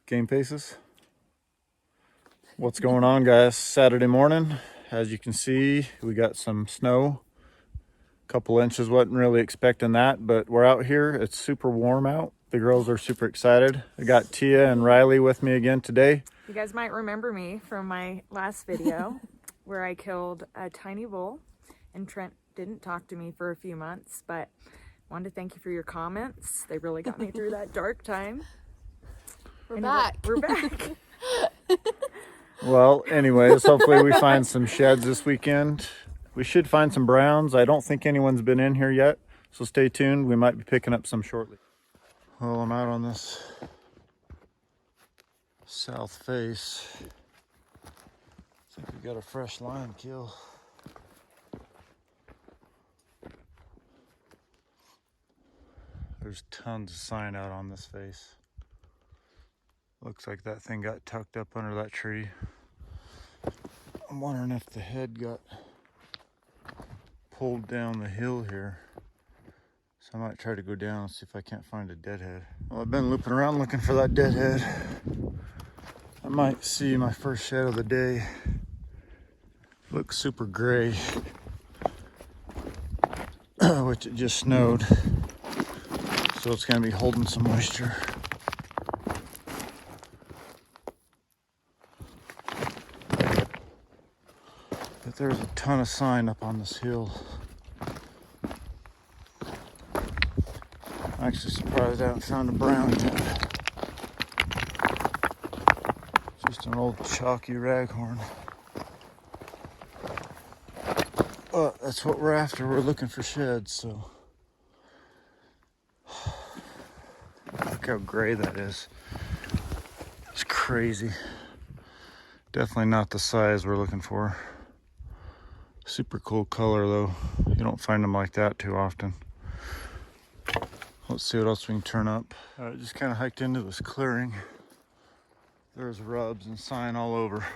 Game faces. What's going on, guys? Saturday morning. As you can see, we got some snow. A couple inches, wasn't really expecting that, but we're out here. It's super warm out. The girls are super excited. I got Tia and Riley with me again today. You guys might remember me from my last video where I killed a tiny bull and Trent didn't talk to me for a few months, but wanted to thank you for your comments. They really got me through that dark time. We're back. We're back. Well, anyways, hopefully we find some sheds this weekend. We should find some browns. I don't think anyone's been in here yet, so stay tuned. We might be picking up some shortly. Well, I'm out on this south face. I think we got a fresh lion kill. There's tons of sign out on this face. Looks like that thing got tucked up under that tree. I'm wondering if the head got pulled down the hill here. So I might try to go down and see if I can't find a dead head. Well, I've been looping around looking for that dead head. I might see my first shed of the day. Looks super gray, which it just snowed. So it's gonna be holding some moisture. But there's a ton of sign up on this hill. I'm actually surprised I haven't found a brown yet. Just an old chalky raghorn. But that's what we're after. We're looking for sheds, so. Look how gray that is. It's crazy. Definitely not the size we're looking for. Super cool color though. You don't find them like that too often. Let's see what else we can turn up. I just kind of hiked into this clearing. There's rubs and sign all over.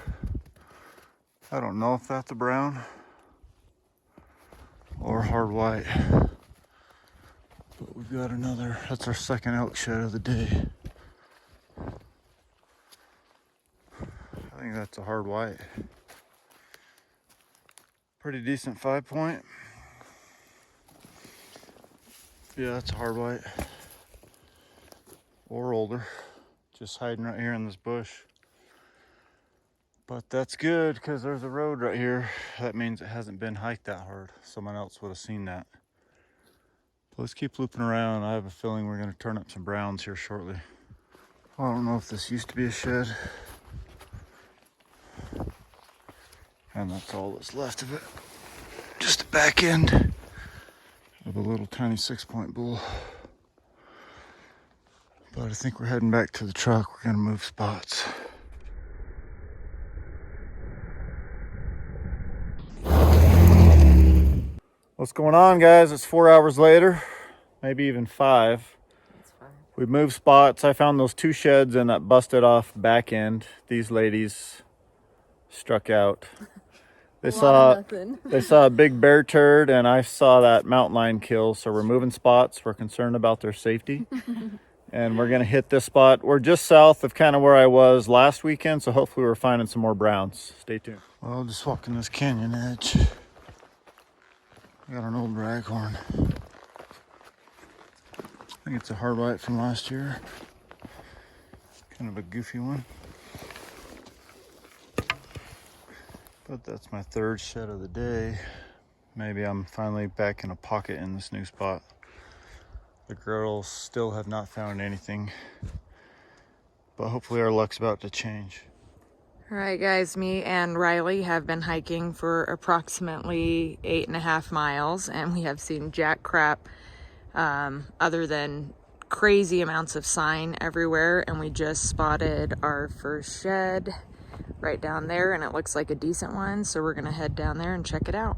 I don't know if that's a brown or hard white. But we've got another, that's our second elk shed of the day. I think that's a hard white. Pretty decent 5-point. Yeah, that's a hard white. Or older. Just hiding right here in this bush. But that's good because there's a road right here. That means it hasn't been hiked that hard. Someone else would have seen that. Let's keep looping around. I have a feeling we're going to turn up some browns here shortly. I don't know if this used to be a shed. And that's all that's left of it. Just the back end of a little tiny 6-point bull. But I think we're heading back to the truck. We're going to move spots. What's going on, guys? It's 4 hours later, maybe even 5. That's fine. We've moved spots. I found those 2 sheds and that busted off back end. These ladies struck out. They saw a big bear turd, and I saw that mountain lion kill. So we're moving spots. We're concerned about their safety, and we're gonna hit this spot. We're just south of kind of where I was last weekend, so hopefully we're finding some more browns. Stay tuned. Well, just walking this canyon edge. I got an old raghorn. I think it's a hard white from last year. Kind of a goofy one. But that's my 3rd shed of the day. Maybe I'm finally back in a pocket in this new spot. The girls still have not found anything, but hopefully our luck's about to change. All right, guys, me and Riley have been hiking for approximately 8.5 miles, and we have seen jack crap other than crazy amounts of sign everywhere, and we just spotted our first shed right down there, and it looks like a decent one, so we're gonna head down there and check it out.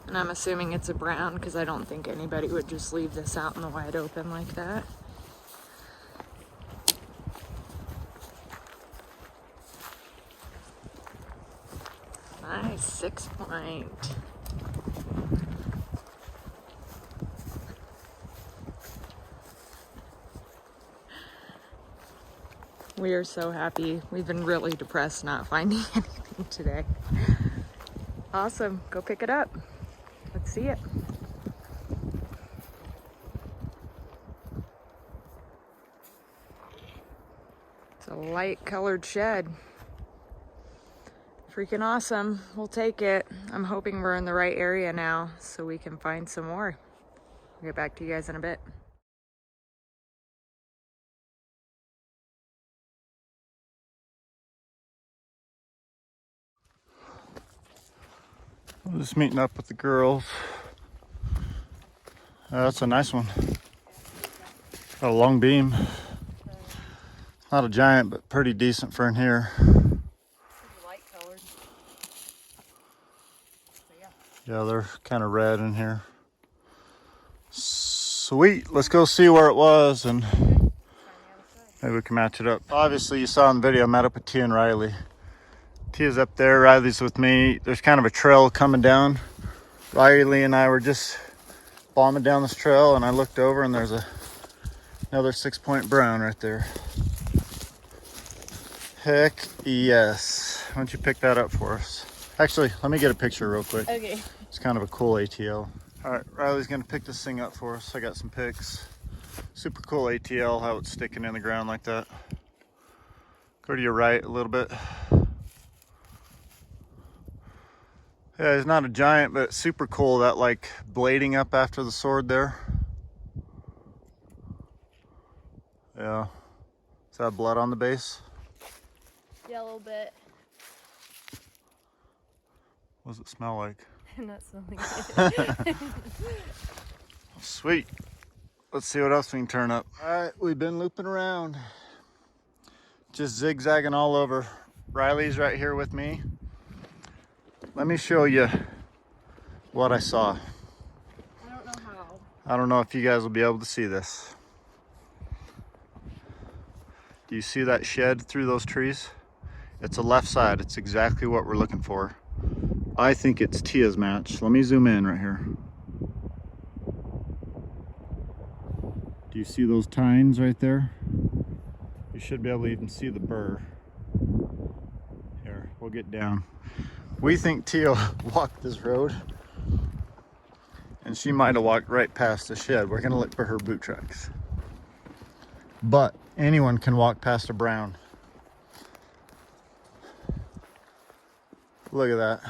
And I'm assuming it's a brown because I don't think anybody would just leave this out in the wide open like that. Nice 6-point. We are so happy. We've been really depressed not finding anything today. Awesome. Go pick it up. Let's see it. It's a light colored shed. Freaking awesome. We'll take it. I'm hoping we're in the right area now so we can find some more. I'll get back to you guys in a bit. I'm just meeting up with the girls. That's a nice one. Got a long beam. Not a giant, but pretty decent for in here. Light colored. Yeah, they're kind of red in here. Sweet, let's go see where it was and maybe we can match it up. Obviously you saw in the video, I met up with Tia and Riley. Tia's up there, Riley's with me. There's kind of a trail coming down. Riley and I were just bombing down this trail and I looked over and there's another 6-point brown right there. Heck yes. Why don't you pick that up for us? Actually, let me get a picture real quick. Okay. It's kind of a cool ATL. All right, Riley's gonna pick this thing up for us. I got some pics. Super cool ATL, how it's sticking in the ground like that. Go to your right a little bit. Yeah, he's not a giant, but super cool, that like blading up after the sword there. Yeah. Is that blood on the base? Yeah, a little bit. What does it smell like? Not something good. Sweet. Let's see what else we can turn up. All right, we've been looping around. Just zigzagging all over. Riley's right here with me. Let me show you what I saw. I don't know how. I don't know if you guys will be able to see this. Do you see that shed through those trees? It's a left side. It's exactly what we're looking for. I think it's Tia's match. Let me zoom in right here. Do you see those tines right there? You should be able to even see the burr. Here, we'll get down. We think Tia walked this road and she might have walked right past the shed. We're gonna look for her boot tracks. But anyone can walk past a brown. Look at that.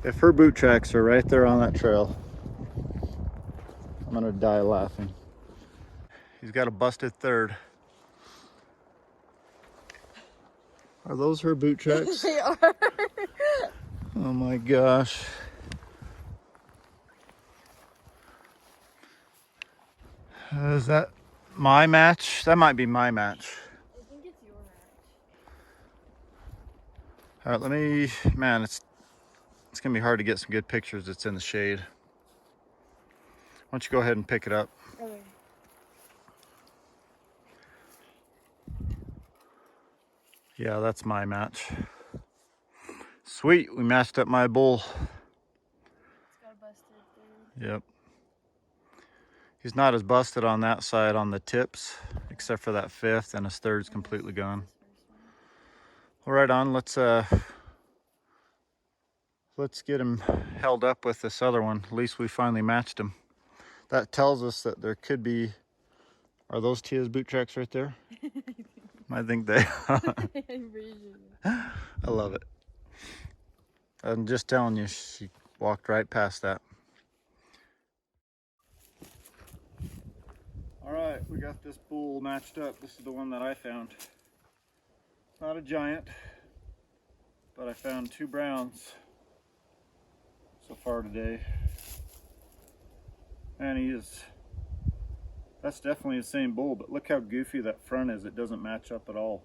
If her boot tracks are right there on that trail, I'm gonna die laughing. He's got a busted third. Are those her boot tracks? They are. Oh my gosh. Is that my match? That might be my match. I think it's your match. All right, let me, man, it's gonna be hard to get some good pictures. It's in the shade. Why don't you go ahead and pick it up? Okay. Yeah, that's my match. Sweet, we matched up my bull. It's got a busted third. Yep. He's not as busted on that side on the tips, except for that fifth, and his third's completely gone. Well, right on, let's get him held up with this other one. At least we finally matched him. That tells us that there could be, are those Tia's boot tracks right there? I think they are. I love it. I'm just telling you, she walked right past that. All right, we got this bull matched up. This is the one that I found. It's not a giant, but I found 2 browns so far today. And that's definitely the same bull, but look how goofy that front is. It doesn't match up at all.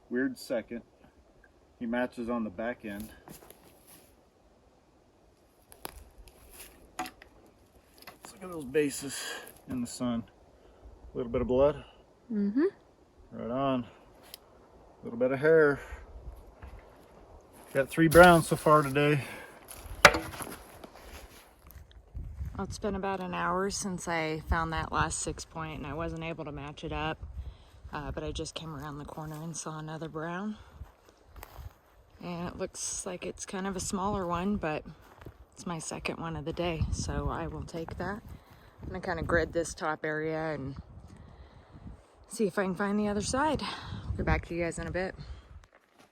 Weird second. He matches on the back end. Let's look at those bases in the sun. A little bit of blood. Mm-hmm. Right on. A little bit of hair. Got 3 browns so far today. Well, it's been about an hour since I found that last 6-point, and I wasn't able to match it up. But I just came around the corner and saw another brown. And it looks like it's kind of a smaller one, but it's my second one of the day, so I will take that. I'm gonna kind of grid this top area and see if I can find the other side. I'll get back to you guys in a bit.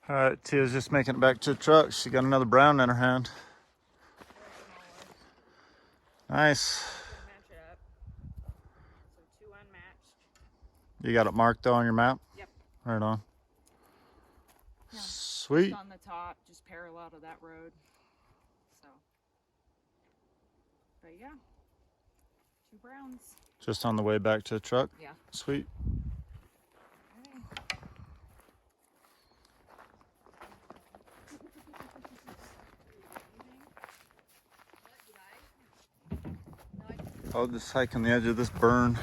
All right, Tia's just making it back to the truck. She got another brown in her hand. Nice. Match it up. So 2 unmatched. You got it marked on your map? Yep. Right on. Yeah. Sweet. Just on the top, just parallel to that road. So, but yeah, 2 browns. Just on the way back to the truck? Yeah. Sweet. I'll just hike on the edge of this burn.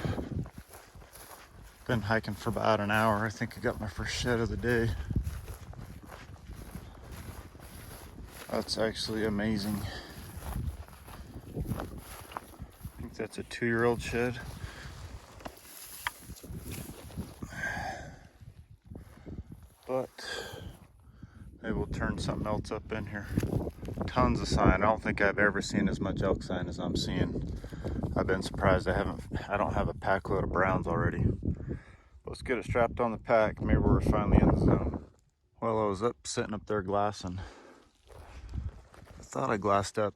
Been hiking for about an hour. I think I got my first shed of the day. That's actually amazing. I think that's a 2-year-old shed. But maybe we'll turn something else up in here. Tons of sign. I don't think I've ever seen as much elk sign as I'm seeing. I've been surprised I don't have a pack load of browns already. Let's get it strapped on the pack. Maybe we're finally in the zone. Well, I was sitting up there glassing. I thought I glassed up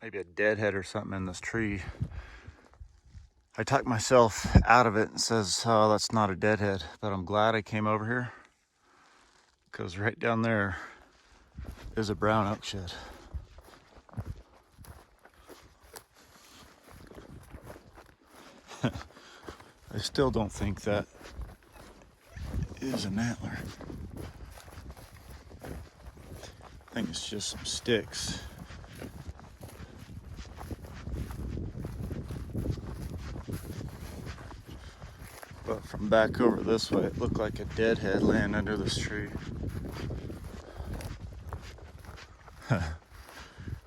maybe a deadhead or something in this tree. I talked myself out of it and says, oh, that's not a deadhead. But I'm glad I came over here, because right down there is a brown elk shed. I still don't think that is an antler. I think it's just some sticks. But from back over this way, it looked like a deadhead laying under this tree.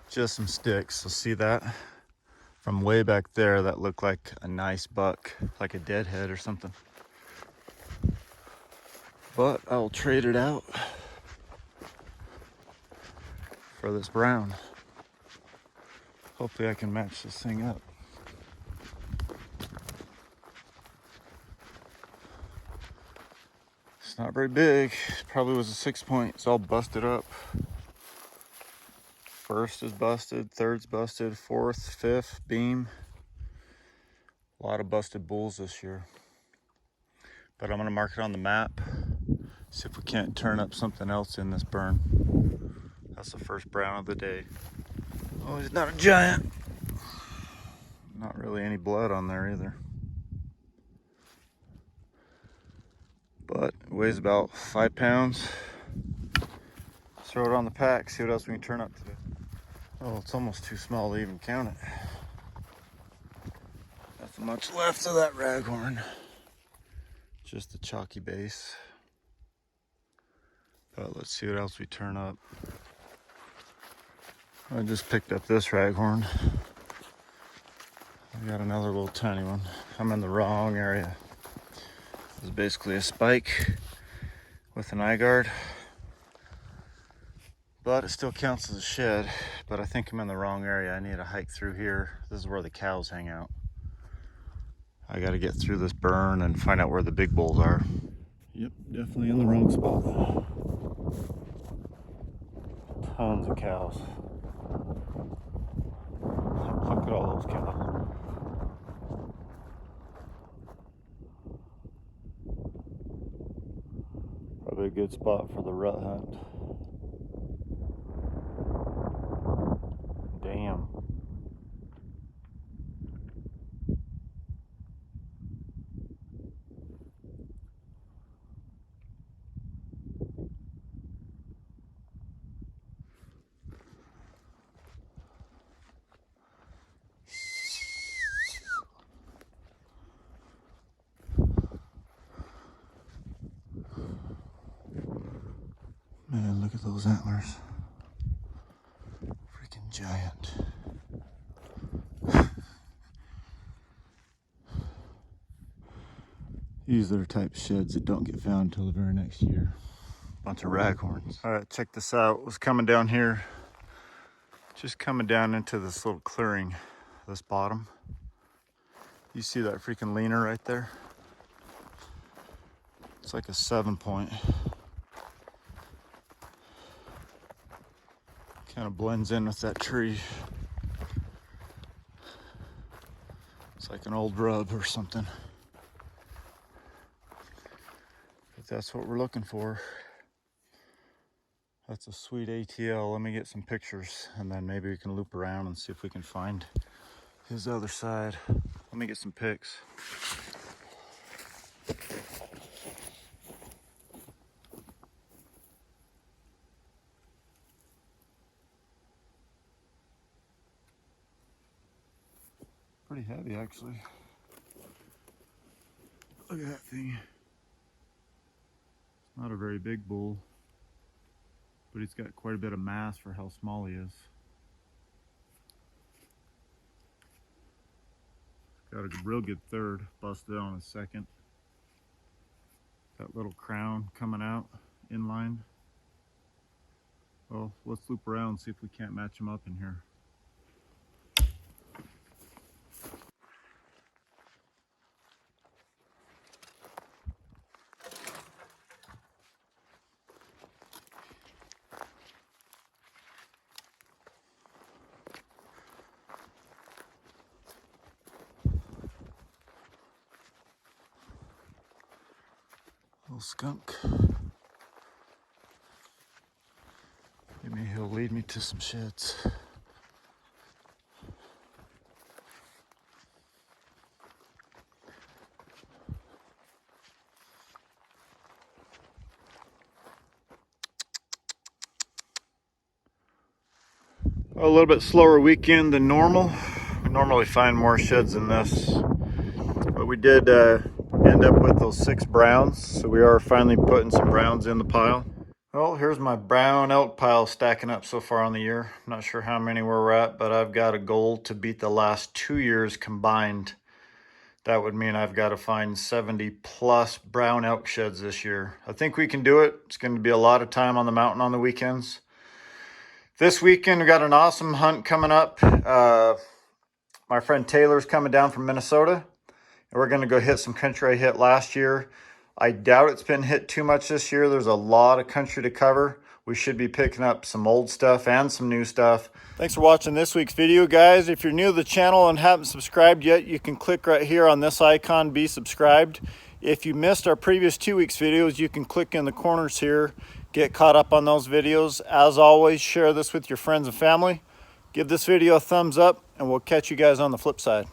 Just some sticks. So see that? From way back there, that looked like a nice buck, like a deadhead or something. But I'll trade it out for this brown. Hopefully I can match this thing up. It's not very big. Probably was a 6-point. It's all busted up. First is busted, third's busted, fourth, fifth, beam. A lot of busted bulls this year. But I'm gonna mark it on the map. See if we can't turn up something else in this burn. That's the first brown of the day. Oh, he's not a giant. Not really any blood on there either. But it weighs about 5 pounds. Throw it on the pack, see what else we can turn up today. Oh, it's almost too small to even count it. Nothing much left of that raghorn. Just the chalky base. But let's see what else we turn up. I just picked up this raghorn. I got another little tiny one. I'm in the wrong area. This is basically a spike with an eye guard. But it still counts as a shed, but I think I'm in the wrong area. I need to hike through here. This is where the cows hang out. I gotta get through this burn and find out where the big bulls are. Yep, definitely in the wrong spot. Tons of cows. Look at all those cows. Probably a good spot for the rut hunt. Damn. Man, look at those antlers. Freaking giant. These are the type of sheds that don't get found until the very next year. Bunch of raghorns. All right, check this out. Was coming down here, just coming down into this little clearing, this bottom. You see that freaking leaner right there? It's like a 7-point. Kind of blends in with that tree. It's like an old rub or something. But that's what we're looking for. That's a sweet ATL. Let me get some pictures and then maybe we can loop around and see if we can find his other side. Let me get some pics. Pretty heavy actually. Look at that thing. It's not a very big bull, but he's got quite a bit of mass for how small he is. Got a real good third, busted on a second. That little crown coming out inline. Well, let's loop around and see if we can't match him up in here. Little skunk. Maybe he'll lead me to some sheds. A little bit slower weekend than normal. We normally find more sheds than this, but we did end up with those 6 browns, so we are finally putting some browns in the pile. Well, here's my brown elk pile stacking up so far on the year. I'm not sure how many we're at, but I've got a goal to beat the last 2 years combined. That would mean I've got to find 70 plus brown elk sheds this year. I think we can do it. It's going to be a lot of time on the mountain on the weekends. This weekend, we got an awesome hunt coming up. My friend Taylor's coming down from Minnesota. And we're going to go hit some country I hit last year. I doubt it's been hit too much this year. There's a lot of country to cover. We should be picking up some old stuff and some new stuff. Thanks for watching this week's video, guys. If you're new to the channel and haven't subscribed yet, you can click right here on this icon, be subscribed. If you missed our previous 2 weeks videos, you can click in the corners here, get caught up on those videos. As always, share this with your friends and family. Give this video a thumbs up, and we'll catch you guys on the flip side.